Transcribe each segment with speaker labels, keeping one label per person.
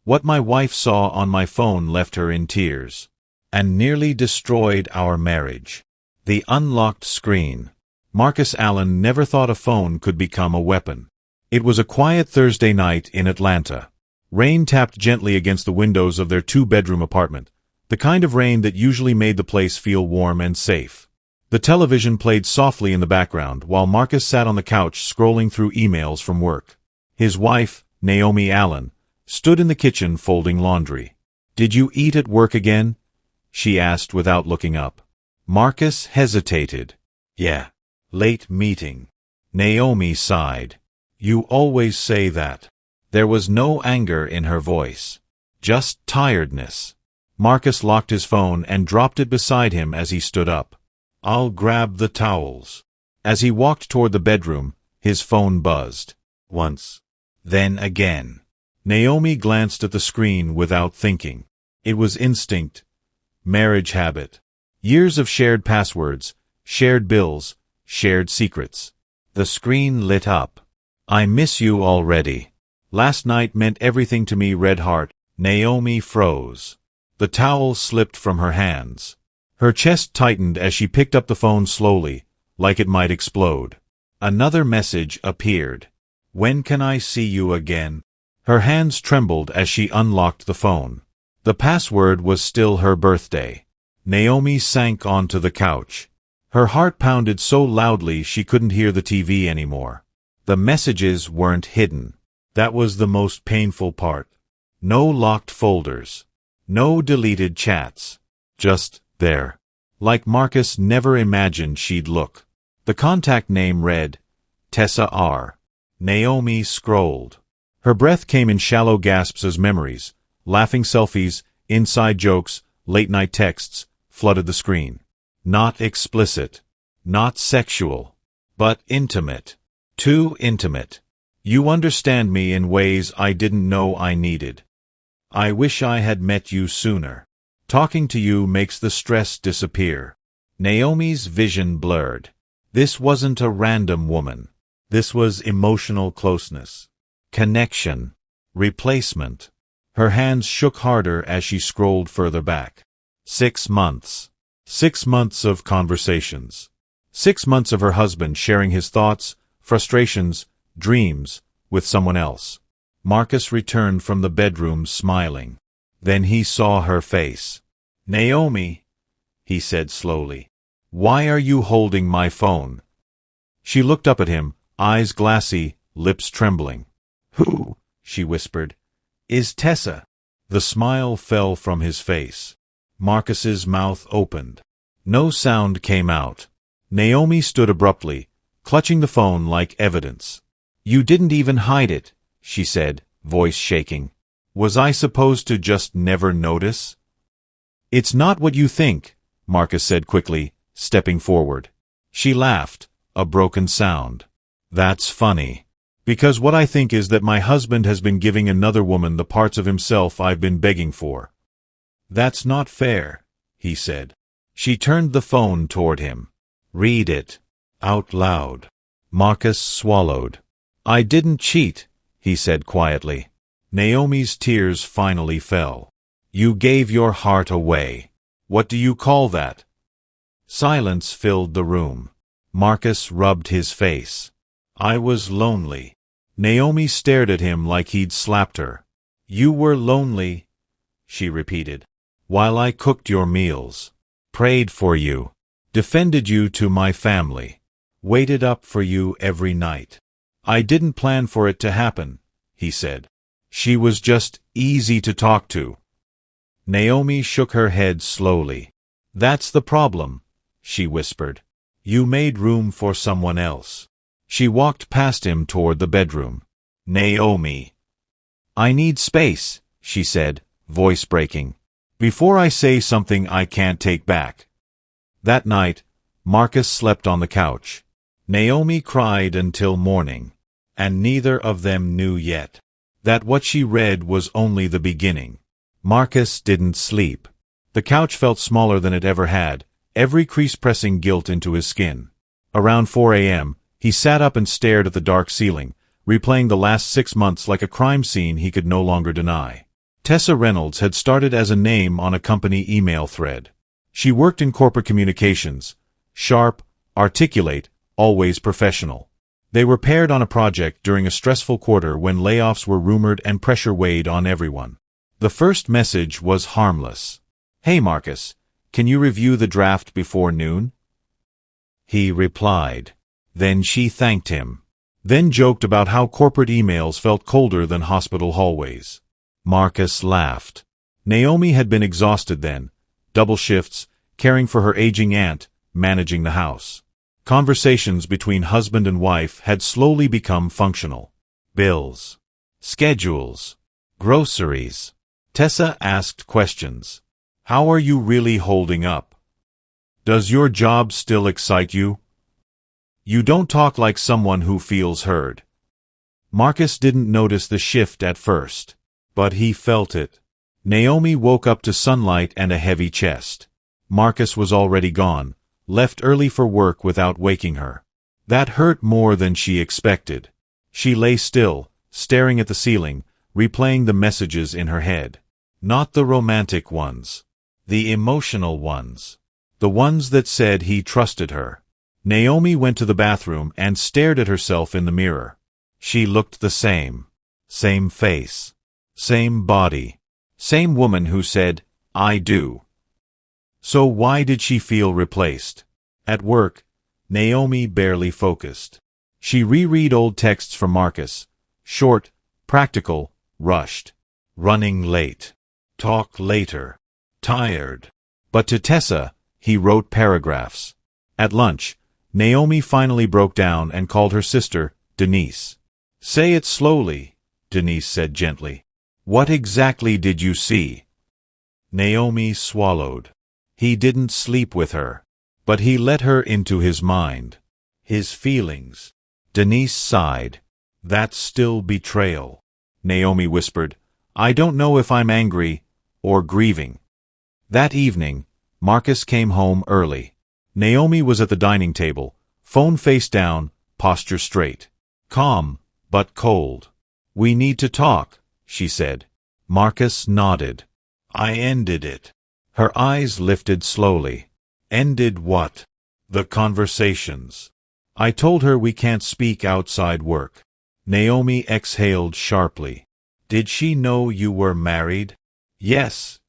Speaker 1: What my wife saw on my phone left her in tears, and nearly destroyed our marriage. The unlocked screen. Marcus Allen never thought a phone could become a weapon. It was a quiet Thursday night in Atlanta. Rain tapped gently against the windows of their two-bedroom apartment, the kind of rain that usually made the place feel warm and safe. The television played softly in the background while Marcus sat on the couch scrolling through emails from work. His wife, Naomi Allen, stood in the kitchen folding laundry. "Did you eat at work again?" she asked without looking up. Marcus hesitated. "Yeah. Late meeting." Naomi sighed. "You always say that." There was no anger in her voice, just tiredness. Marcus locked his phone and dropped it beside him as he stood up. "I'll grab the towels." As he walked toward the bedroom, his phone buzzed. Once. Then again. Naomi glanced at the screen without thinking. It was instinct. Marriage habit. Years of shared passwords, shared bills, shared secrets. The screen lit up. "I miss you already. Last night meant everything to me, red heart." Naomi froze. The towel slipped from her hands. Her chest tightened as she picked up the phone slowly, like it might explode. Another message appeared. "When can I see you again?" Her hands trembled as she unlocked the phone. The password was still her birthday. Naomi sank onto the couch. Her heart pounded so loudly she couldn't hear the TV anymore. The messages weren't hidden. That was the most painful part. No locked folders. No deleted chats. Just there. Like Marcus never imagined she'd look. The contact name read, Tessa R. Naomi scrolled. Her breath came in shallow gasps as memories, laughing selfies, inside jokes, late-night texts, flooded the screen. Not explicit. Not sexual. But intimate. Too intimate. "You understand me in ways I didn't know I needed. I wish I had met you sooner. Talking to you makes the stress disappear." Naomi's vision blurred. This wasn't a random woman. This was emotional closeness. Connection. Replacement. Her hands shook harder as she scrolled further back. 6 months. 6 months of conversations. 6 months of her husband sharing his thoughts, frustrations, dreams, with someone else. Marcus returned from the bedroom smiling. Then he saw her face. "Naomi," he said slowly, "why are you holding my phone?" She looked up at him, eyes glassy, lips trembling. "Who," she whispered, "is Tessa?" The smile fell from his face. Marcus's mouth opened. No sound came out. Naomi stood abruptly, clutching the phone like evidence. "You didn't even hide it," she said, voice shaking. "Was I supposed to just never notice?" "It's not what you think," Marcus said quickly, stepping forward. She laughed, a broken sound. "That's funny. Because what I think is that my husband has been giving another woman the parts of himself I've been begging for." "That's not fair," he said. She turned the phone toward him. "Read it. Out loud." Marcus swallowed. "I didn't cheat," he said quietly. Naomi's tears finally fell. "You gave your heart away. What do you call that?" Silence filled the room. Marcus rubbed his face. "I was lonely." Naomi stared at him like he'd slapped her. "You were lonely," she repeated, "while I cooked your meals, prayed for you, defended you to my family, waited up for you every night. I didn't plan for it to happen," he said. "She was just easy to talk to." Naomi shook her head slowly. "That's the problem," she whispered. "You made room for someone else." She walked past him toward the bedroom. "Naomi." "I need space," she said, voice breaking, "before I say something I can't take back." That night, Marcus slept on the couch. Naomi cried until morning, and neither of them knew yet that what she read was only the beginning. Marcus didn't sleep. The couch felt smaller than it ever had, every crease pressing guilt into his skin. Around 4 a.m., he sat up and stared at the dark ceiling, replaying the last 6 months like a crime scene he could no longer deny. Tessa Reynolds had started as a name on a company email thread. She worked in corporate communications, sharp, articulate, always professional. They were paired on a project during a stressful quarter when layoffs were rumored and pressure weighed on everyone. The first message was harmless. "Hey Marcus, can you review the draft before noon?" He replied. Then she thanked him. Then joked about how corporate emails felt colder than hospital hallways. Marcus laughed. Naomi had been exhausted then. Double shifts, caring for her aging aunt, managing the house. Conversations between husband and wife had slowly become functional. Bills. Schedules. Groceries. Tessa asked questions. "How are you really holding up? Does your job still excite you? You don't talk like someone who feels heard." Marcus didn't notice the shift at first, but he felt it. Naomi woke up to sunlight and a heavy chest. Marcus was already gone, left early for work without waking her. That hurt more than she expected. She lay still, staring at the ceiling, replaying the messages in her head. Not the romantic ones. The emotional ones. The ones that said he trusted her. Naomi went to the bathroom and stared at herself in the mirror. She looked the same. Same face. Same body. Same woman who said, "I do." So why did she feel replaced? At work, Naomi barely focused. She reread old texts from Marcus. Short, practical, rushed. Running late. Talk later. Tired. But to Tessa, he wrote paragraphs. At lunch, Naomi finally broke down and called her sister, Denise. "Say it slowly," Denise said gently. "What exactly did you see?" Naomi swallowed. He didn't sleep with her, but he let her into his mind. His feelings. Denise sighed. "That's still betrayal." Naomi whispered, "I don't know if I'm angry or grieving." That evening, Marcus came home early. Naomi was at the dining table, phone face down, posture straight. Calm, but cold. "We need to talk," she said. Marcus nodded. "I ended it." Her eyes lifted slowly. "Ended what?" "The conversations. I told her we can't speak outside work." Naomi exhaled sharply. "Did she know you were married?" "Yes,"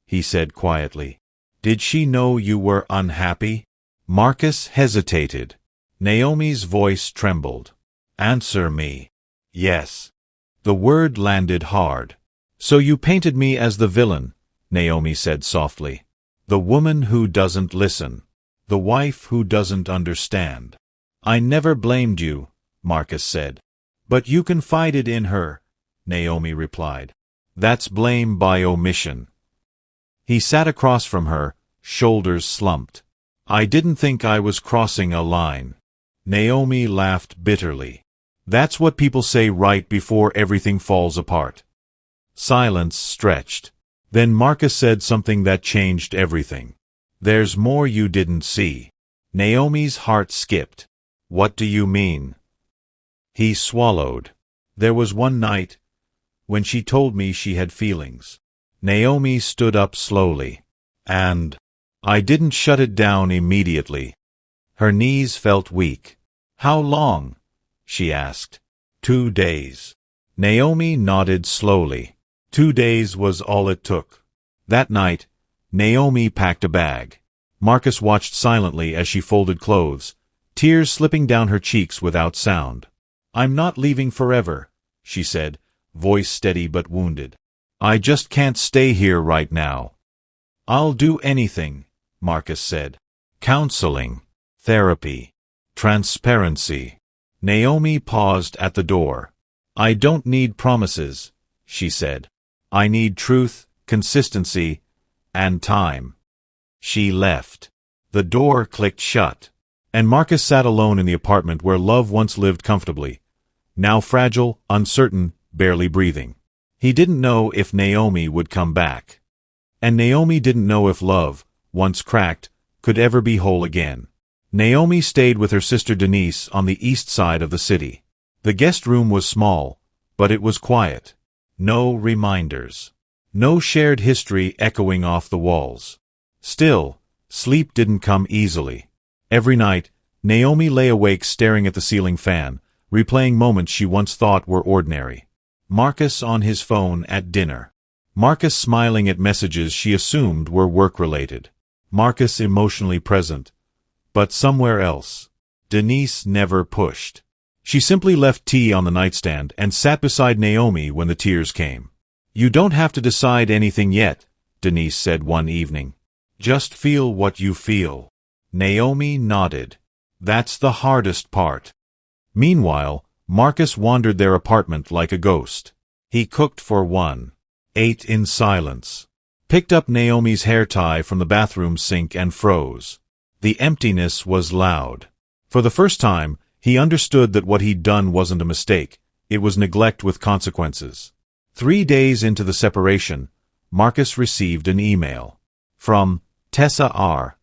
Speaker 1: he said quietly. "Did she know you were unhappy?" Marcus hesitated. Naomi's voice trembled. "Answer me." "Yes." The word landed hard. "So you painted me as the villain," Naomi said softly. "The woman who doesn't listen. The wife who doesn't understand." "I never blamed you," Marcus said. "But you confided in her," Naomi replied. "That's blame by omission." He sat across from her, shoulders slumped. "I didn't think I was crossing a line." Naomi laughed bitterly. "That's what people say right before everything falls apart." Silence stretched. Then Marcus said something that changed everything. "There's more you didn't see." Naomi's heart skipped. "What do you mean?" He swallowed. "There was one night when she told me she had feelings." Naomi stood up slowly. "And I didn't shut it down immediately." Her knees felt weak. "How long?" she asked. 2 days. Naomi nodded slowly. 2 days was all it took. That night, Naomi packed a bag. Marcus watched silently as she folded clothes, tears slipping down her cheeks without sound. "I'm not leaving forever," she said, voice steady but wounded. "I just can't stay here right now." "I'll do anything," Marcus said. "Counseling, therapy, transparency." Naomi paused at the door. "I don't need promises," she said. "I need truth, consistency, and time." She left. The door clicked shut, and Marcus sat alone in the apartment where love once lived comfortably, now fragile, uncertain, barely breathing. He didn't know if Naomi would come back. And Naomi didn't know if love, once cracked, could ever be whole again. Naomi stayed with her sister Denise on the east side of the city. The guest room was small, but it was quiet. No reminders. No shared history echoing off the walls. Still, sleep didn't come easily. Every night, Naomi lay awake staring at the ceiling fan, replaying moments she once thought were ordinary. Marcus on his phone at dinner. Marcus smiling at messages she assumed were work-related. Marcus emotionally present. But somewhere else. Denise never pushed. She simply left tea on the nightstand and sat beside Naomi when the tears came. "You don't have to decide anything yet," Denise said one evening. "Just feel what you feel." Naomi nodded. "That's the hardest part." Meanwhile, Marcus wandered their apartment like a ghost. He cooked for one, ate in silence, picked up Naomi's hair tie from the bathroom sink and froze. The emptiness was loud. For the first time, he understood that what he'd done wasn't a mistake, it was neglect with consequences. 3 days into the separation, Marcus received an email. From Tessa R.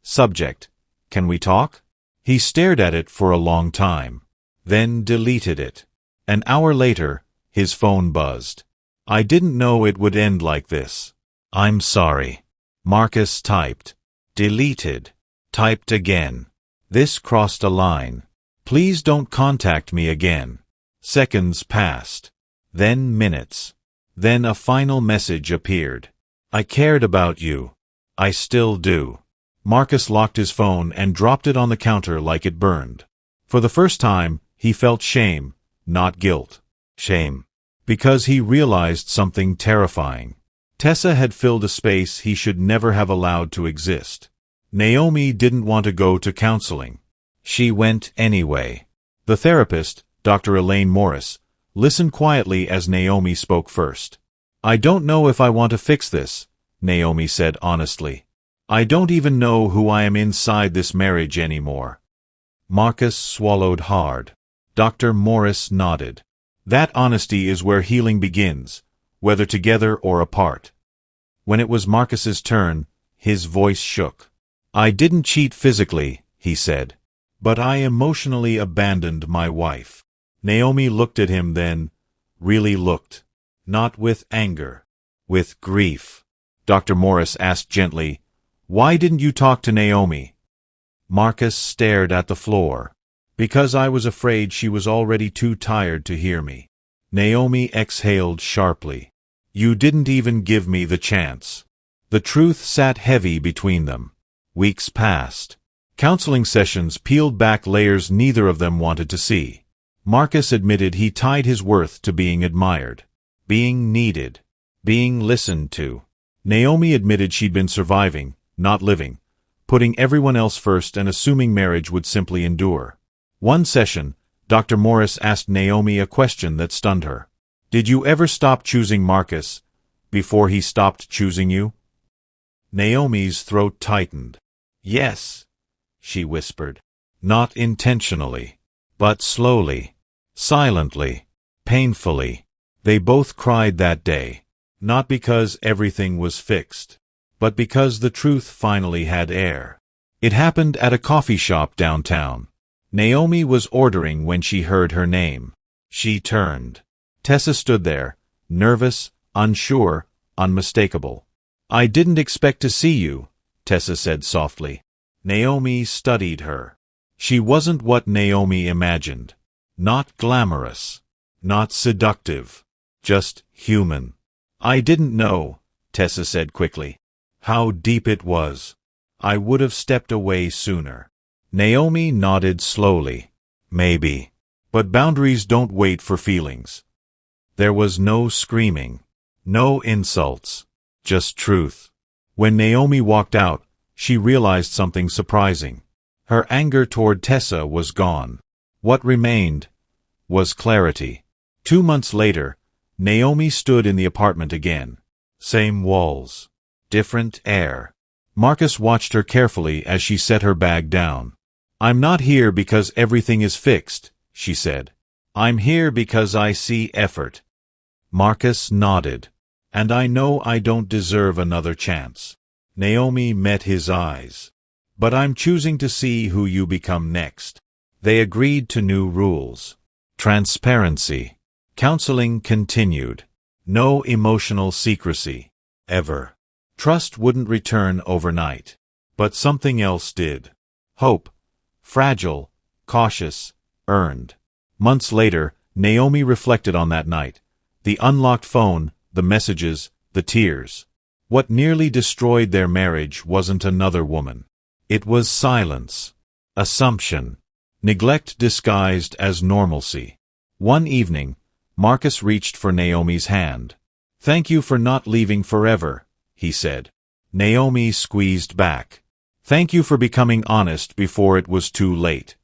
Speaker 1: Subject: "Can we talk?" He stared at it for a long time, then deleted it. An hour later, his phone buzzed. "I didn't know it would end like this. I'm sorry." Marcus typed. Deleted. Typed again. "This crossed a line. Please don't contact me again." Seconds passed. Then minutes. Then a final message appeared. "I cared about you. I still do." Marcus locked his phone and dropped it on the counter like it burned. For the first time, he felt shame, not guilt. Shame. Because he realized something terrifying. Tessa had filled a space he should never have allowed to exist. Naomi didn't want to go to counseling. She went anyway. The therapist, Dr. Elaine Morris, listened quietly as Naomi spoke first. "I don't know if I want to fix this," Naomi said honestly. "I don't even know who I am inside this marriage anymore." Marcus swallowed hard. Dr. Morris nodded. "That honesty is where healing begins, whether together or apart." When it was Marcus's turn, his voice shook. "I didn't cheat physically," he said, "but I emotionally abandoned my wife." Naomi looked at him then, really looked. Not with anger, with grief. Dr. Morris asked gently, "Why didn't you talk to Naomi?" Marcus stared at the floor. "Because I was afraid she was already too tired to hear me." Naomi exhaled sharply. "You didn't even give me the chance." The truth sat heavy between them. Weeks passed. Counseling sessions peeled back layers neither of them wanted to see. Marcus admitted he tied his worth to being admired, being needed, being listened to. Naomi admitted she'd been surviving, not living, putting everyone else first and assuming marriage would simply endure. One session, Dr. Morris asked Naomi a question that stunned her. "Did you ever stop choosing Marcus before he stopped choosing you?" Naomi's throat tightened. "Yes," she whispered. "Not intentionally, but slowly, silently, painfully." They both cried that day, not because everything was fixed, but because the truth finally had air. It happened at a coffee shop downtown. Naomi was ordering when she heard her name. She turned. Tessa stood there, nervous, unsure, unmistakable. "I didn't expect to see you," Tessa said softly. Naomi studied her. She wasn't what Naomi imagined. Not glamorous. Not seductive. Just human. "I didn't know," Tessa said quickly, "how deep it was. I would have stepped away sooner." Naomi nodded slowly. "Maybe. But boundaries don't wait for feelings." There was no screaming. No insults. Just truth. When Naomi walked out, she realized something surprising. Her anger toward Tessa was gone. What remained was clarity. 2 months later, Naomi stood in the apartment again. Same walls. Different air. Marcus watched her carefully as she set her bag down. "I'm not here because everything is fixed," she said. "I'm here because I see effort." Marcus nodded. "And I know I don't deserve another chance." Naomi met his eyes. "But I'm choosing to see who you become next." They agreed to new rules. Transparency. Counseling continued. No emotional secrecy. Ever. Trust wouldn't return overnight. But something else did. Hope. Fragile, cautious, earned. Months later, Naomi reflected on that night. The unlocked phone, the messages, the tears. What nearly destroyed their marriage wasn't another woman. It was silence. Assumption. Neglect disguised as normalcy. One evening, Marcus reached for Naomi's hand. "Thank you for not leaving forever," he said. Naomi squeezed back. "Thank you for becoming honest before it was too late."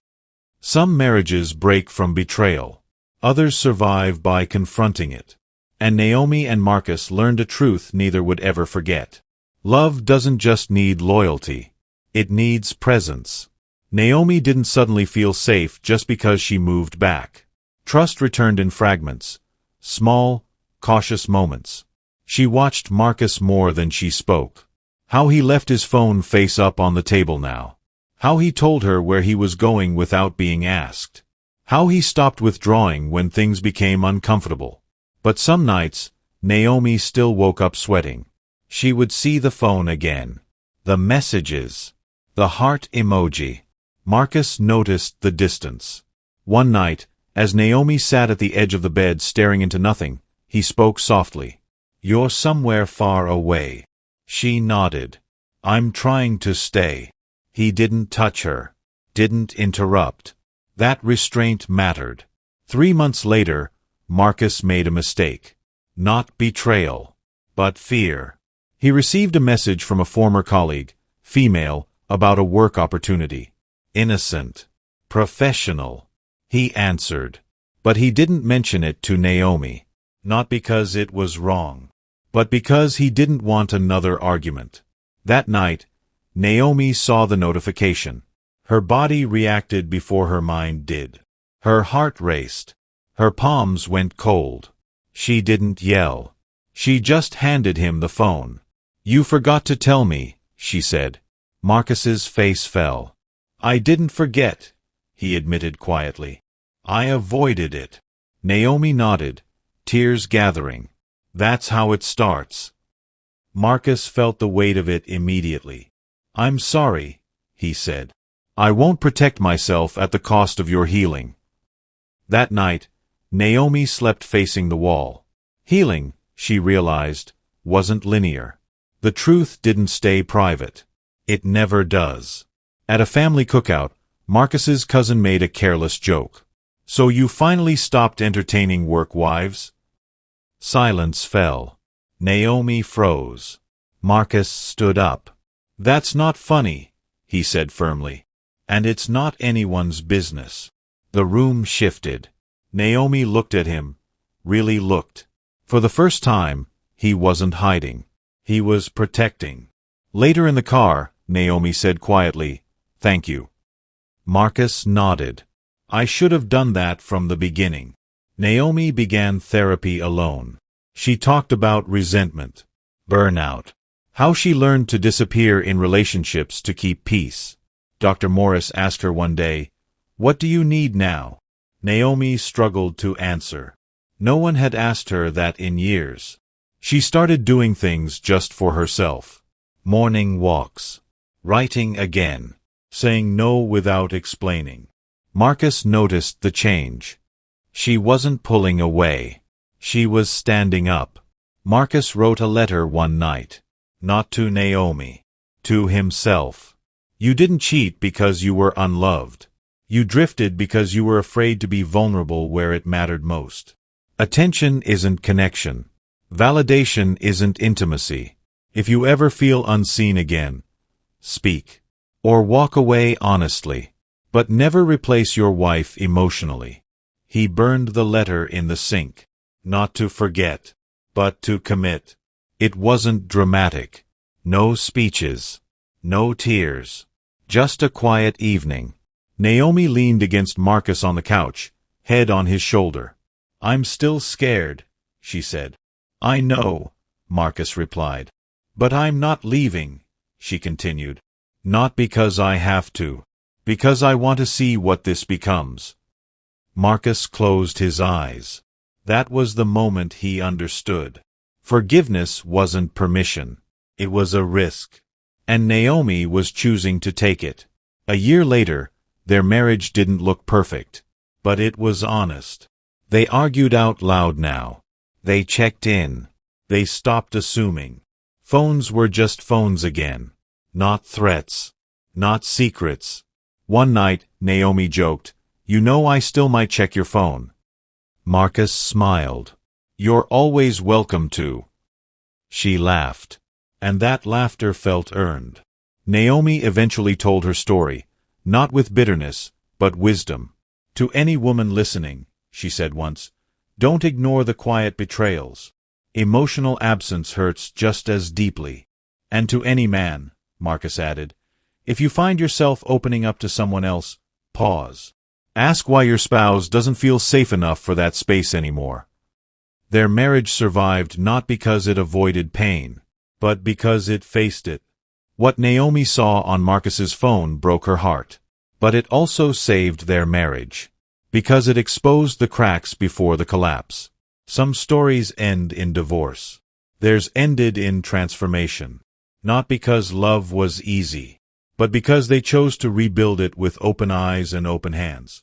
Speaker 1: Some marriages break from betrayal. Others survive by confronting it. And Naomi and Marcus learned a truth neither would ever forget. Love doesn't just need loyalty. It needs presence. Naomi didn't suddenly feel safe just because she moved back. Trust returned in fragments. Small, cautious moments. She watched Marcus more than she spoke. How he left his phone face up on the table now. How he told her where he was going without being asked. How he stopped withdrawing when things became uncomfortable. But some nights, Naomi still woke up sweating. She would see the phone again. The messages. The heart emoji. Marcus noticed the distance. One night, as Naomi sat at the edge of the bed staring into nothing, he spoke softly. "You're somewhere far away." She nodded. "I'm trying to stay." He didn't touch her. Didn't interrupt. That restraint mattered. 3 months later, Marcus made a mistake. Not betrayal, but fear. He received a message from a former colleague, female, about a work opportunity. Innocent. Professional. He answered. But he didn't mention it to Naomi. Not because it was wrong, but because he didn't want another argument. That night, Naomi saw the notification. Her body reacted before her mind did. Her heart raced. Her palms went cold. She didn't yell. She just handed him the phone. "You forgot to tell me," she said. Marcus's face fell. "I didn't forget," he admitted quietly. "I avoided it." Naomi nodded, tears gathering. "That's how it starts." Marcus felt the weight of it immediately. "I'm sorry," he said. "I won't protect myself at the cost of your healing." That night, Naomi slept facing the wall. Healing, she realized, wasn't linear. The truth didn't stay private. It never does. At a family cookout, Marcus's cousin made a careless joke. "So you finally stopped entertaining work wives?" Silence fell. Naomi froze. Marcus stood up. "That's not funny," he said firmly. "And it's not anyone's business." The room shifted. Naomi looked at him, really looked. For the first time, he wasn't hiding. He was protecting. Later in the car, Naomi said quietly, "Thank you." Marcus nodded. "I should have done that from the beginning." Naomi began therapy alone. She talked about resentment, burnout, how she learned to disappear in relationships to keep peace. Dr. Morris asked her one day, "What do you need now?" Naomi struggled to answer. No one had asked her that in years. She started doing things just for herself. Morning walks. Writing again. Saying no without explaining. Marcus noticed the change. She wasn't pulling away. She was standing up. Marcus wrote a letter one night. Not to Naomi. To himself. "You didn't cheat because you were unloved. You drifted because you were afraid to be vulnerable where it mattered most. Attention isn't connection. Validation isn't intimacy. If you ever feel unseen again, speak. Or walk away honestly. But never replace your wife emotionally." He burned the letter in the sink. Not to forget, but to commit. It wasn't dramatic. No speeches. No tears. Just a quiet evening. Naomi leaned against Marcus on the couch, head on his shoulder. "I'm still scared," she said. "I know," Marcus replied. "But I'm not leaving," she continued. "Not because I have to. Because I want to see what this becomes." Marcus closed his eyes. That was the moment he understood. Forgiveness wasn't permission. It was a risk. And Naomi was choosing to take it. A year later, their marriage didn't look perfect. But it was honest. They argued out loud now. They checked in. They stopped assuming. Phones were just phones again. Not threats. Not secrets. One night, Naomi joked, "You know I still might check your phone." Marcus smiled. "You're always welcome to." She laughed. And that laughter felt earned. Naomi eventually told her story, not with bitterness, but wisdom. "To any woman listening," she said once, "don't ignore the quiet betrayals. Emotional absence hurts just as deeply." And to any man, Marcus added, if you find yourself opening up to someone else, pause. Ask why your spouse doesn't feel safe enough for that space anymore. Their marriage survived not because it avoided pain, but because it faced it. What Naomi saw on Marcus's phone broke her heart. But it also saved their marriage. Because it exposed the cracks before the collapse. Some stories end in divorce. Theirs ended in transformation. Not because love was easy, but because they chose to rebuild it with open eyes and open hands.